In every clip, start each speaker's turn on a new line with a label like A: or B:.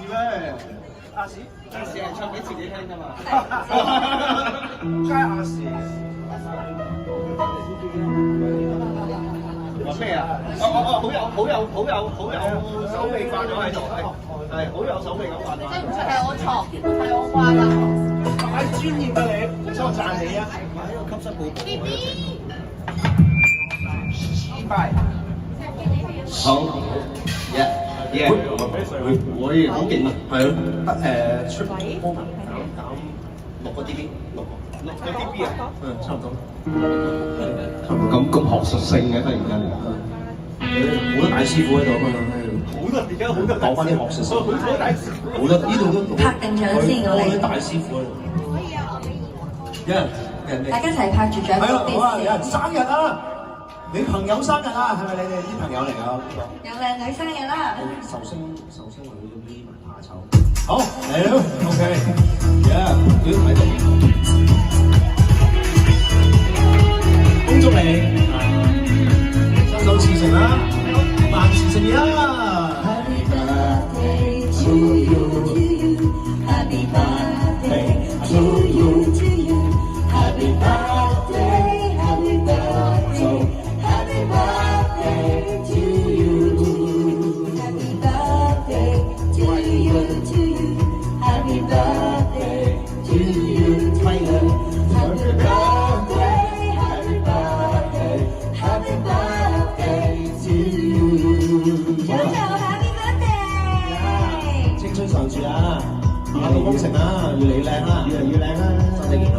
A: 咩？亞視係唱俾自己聽㗎嘛。梗係亞視。話咩啊？好有手尾掛咗喺度，係好有手尾咁掛咗。
B: 即係唔係我錯，係我掛㗎。
A: 太專業啦你，所以我讚你啊！喺度吸收寶寶。拜。好，yeah，會好勁啊！係咯，得出減6個 dB，6個 dB 啊，差唔多。咁學術性嘅突然間，
C: 好多大師傅喺度啊嘛，
A: 好多而家好多
C: 講翻啲學術性，
A: 好多大師傅，
C: 好多呢度都
D: 拍定獎先，我哋
C: 大師傅喺度。
B: 可以啊，
C: 有人
D: 大家一齊拍住獎。
C: 係咯，好啊！有人生日啊！你朋友生日啊？係咪你哋啲朋友嚟㗎？
D: 有靚女生日啦！
C: 壽星話佢要匿埋怕醜。好嚟咯 ，OK，yeah， 要睇到。恭祝你收手刺成啦，萬事勝意啦 ！Happy birthday to you, Happy birthday to you, Happy birthday, Happy birthday, Happy birthday to you, Happy birthday to you, Happy birthday to you, Happy birthday, Happy birthday, Happy birthday to you。
D: 小朋友 Happy birthday！
C: 青春常駐啊，馬到功成啊，越嚟越靚啦，越嚟越靚啦，身體健康，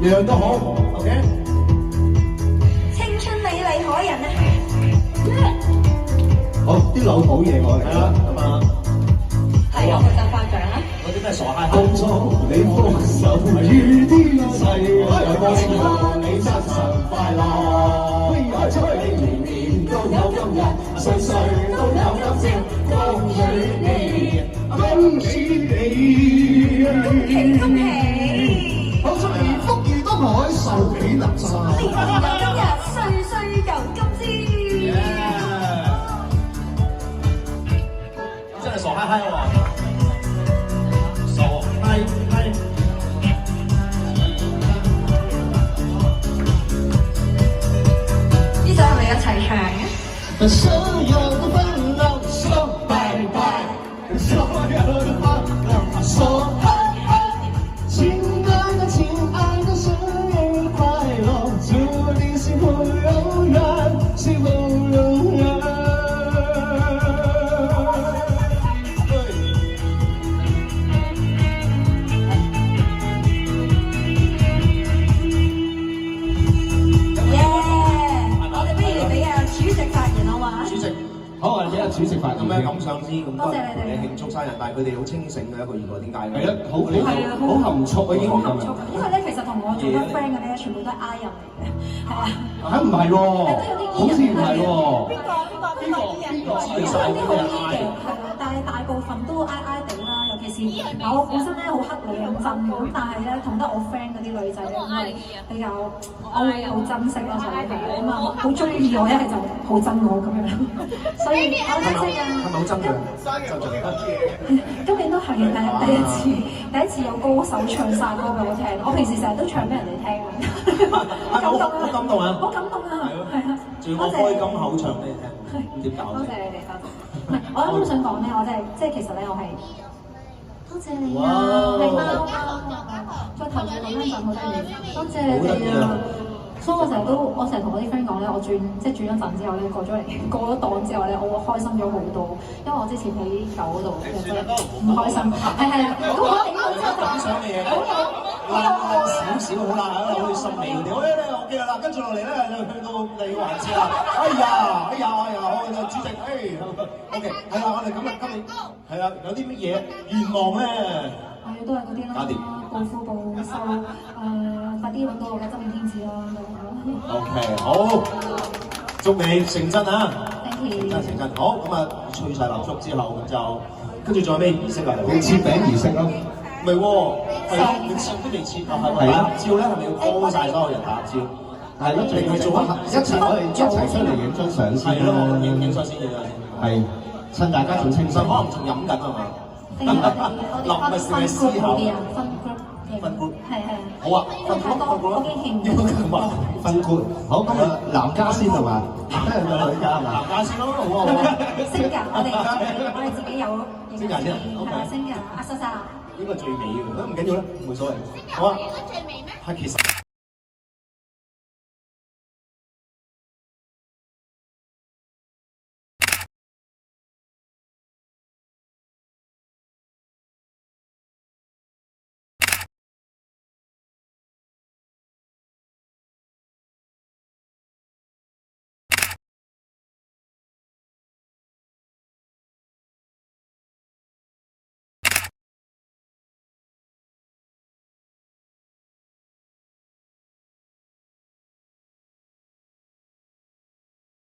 C: 樣樣都好 ，OK。
D: 青春美麗可人啊！
C: 好，啲老土嘢我嚟啦，咁啊，
D: 係啊，佢就發獎啦。
C: 嗰啲咩傻嗨恭祝你福壽與天齊，有歌詞賀你生辰快樂，祝你年年都有今日，歲歲都有今朝，恭喜你，恭喜你，
D: 恭喜！
C: 好祝你福如東海，壽比南山，
D: 年年有今日，歲歲有今朝。
C: 真係傻嗨嗨喎！傻嗨嗨！
D: 呢首係咪一齊唱嘅？
C: 所有的煩惱說拜拜，所有的煩惱說嗨嗨。親愛的，親愛的，生日快樂！祝你幸福永遠，幸福永遠。好啊！俾阿主席發言咩感想先？咁多人同你慶祝生日，但係佢哋好清醒嘅一個意外，點解嘅？係啊，好含蓄啊，已經好含蓄。
D: 因為咧，其實同我做得 friend 嘅咧，全部都係 I 人嚟嘅，係啊。
C: 嚇唔係喎，好似唔係喎。
D: 邊個？其實有啲好 E 嘅，係啊，但係大部分都 I 地啦，尤其是我本身咧好黑女人憎嘅，咁但係咧同得我 friend 嗰啲女仔咧，因為比較我會好珍惜咯，就係咁啊，好中意我，一係就好憎我咁樣，所以好珍惜啊。
C: 係咪好憎佢？
D: 今年都係第一次有歌手唱晒歌俾我聽，我平時成日都唱俾人哋聽啊，好感動啊！好感動啊！係啊，
C: 仲要我開金口唱俾你聽，咁點搞？
D: 多謝你哋，多謝。唔係，我啱啱想講咧，我即係其實咧，我係多謝你啊，係貓再頭像咁樣問好得意，多謝你哋啊！所以我成日同我啲 friend 講咧，我轉咗陣之後咧，過咗檔之後咧，我會開心咗好多，因為我之前喺舊嗰度真係唔開心，係啊，咁我哋呢度之後就
C: 想嘅嘢，好有少少好啦，好似心味嗰啲，我記啦，跟住落嚟咧，去到第二個環節啦，哎呀，我哋主席，OK，係啦，我哋今日係啦，有啲乜嘢願望咧？
D: 係都係嗰啲啦，暴富暴瘦，快啲揾到我嘅真命天子啦
C: ！OK， 好，祝你成真啊！成真，好咁啊！吹晒蠟燭之後，咁就跟住仲有咩儀式啊？你切餅儀式咯？唔係喎，係你切都未切啊？係咪？打照咧係咪要 call 晒所有人打照？係咯，定係做一齊我哋一齊出嚟影張相先咯，影相先嘅。係。
A: 趁大家仲清醒，
C: 可能仲飲緊啊嘛。
D: 定係我哋分 group 好啲啊，分 group 嘅。
C: 分 group
D: 係係。
C: 好啊，
D: 因為太多我驚興
C: 要咁啊，
A: 分官。好，咁啊，男家先係嘛？有女家係嘛？
C: 男家先咯，好啊好啊。
D: 星格，我哋自己有
C: 星格先，OK
D: 係星格阿莎莎。
C: 呢個最尾嘅，唔緊要啦，冇所謂。好啊，
B: 最美咩？
C: 係其實。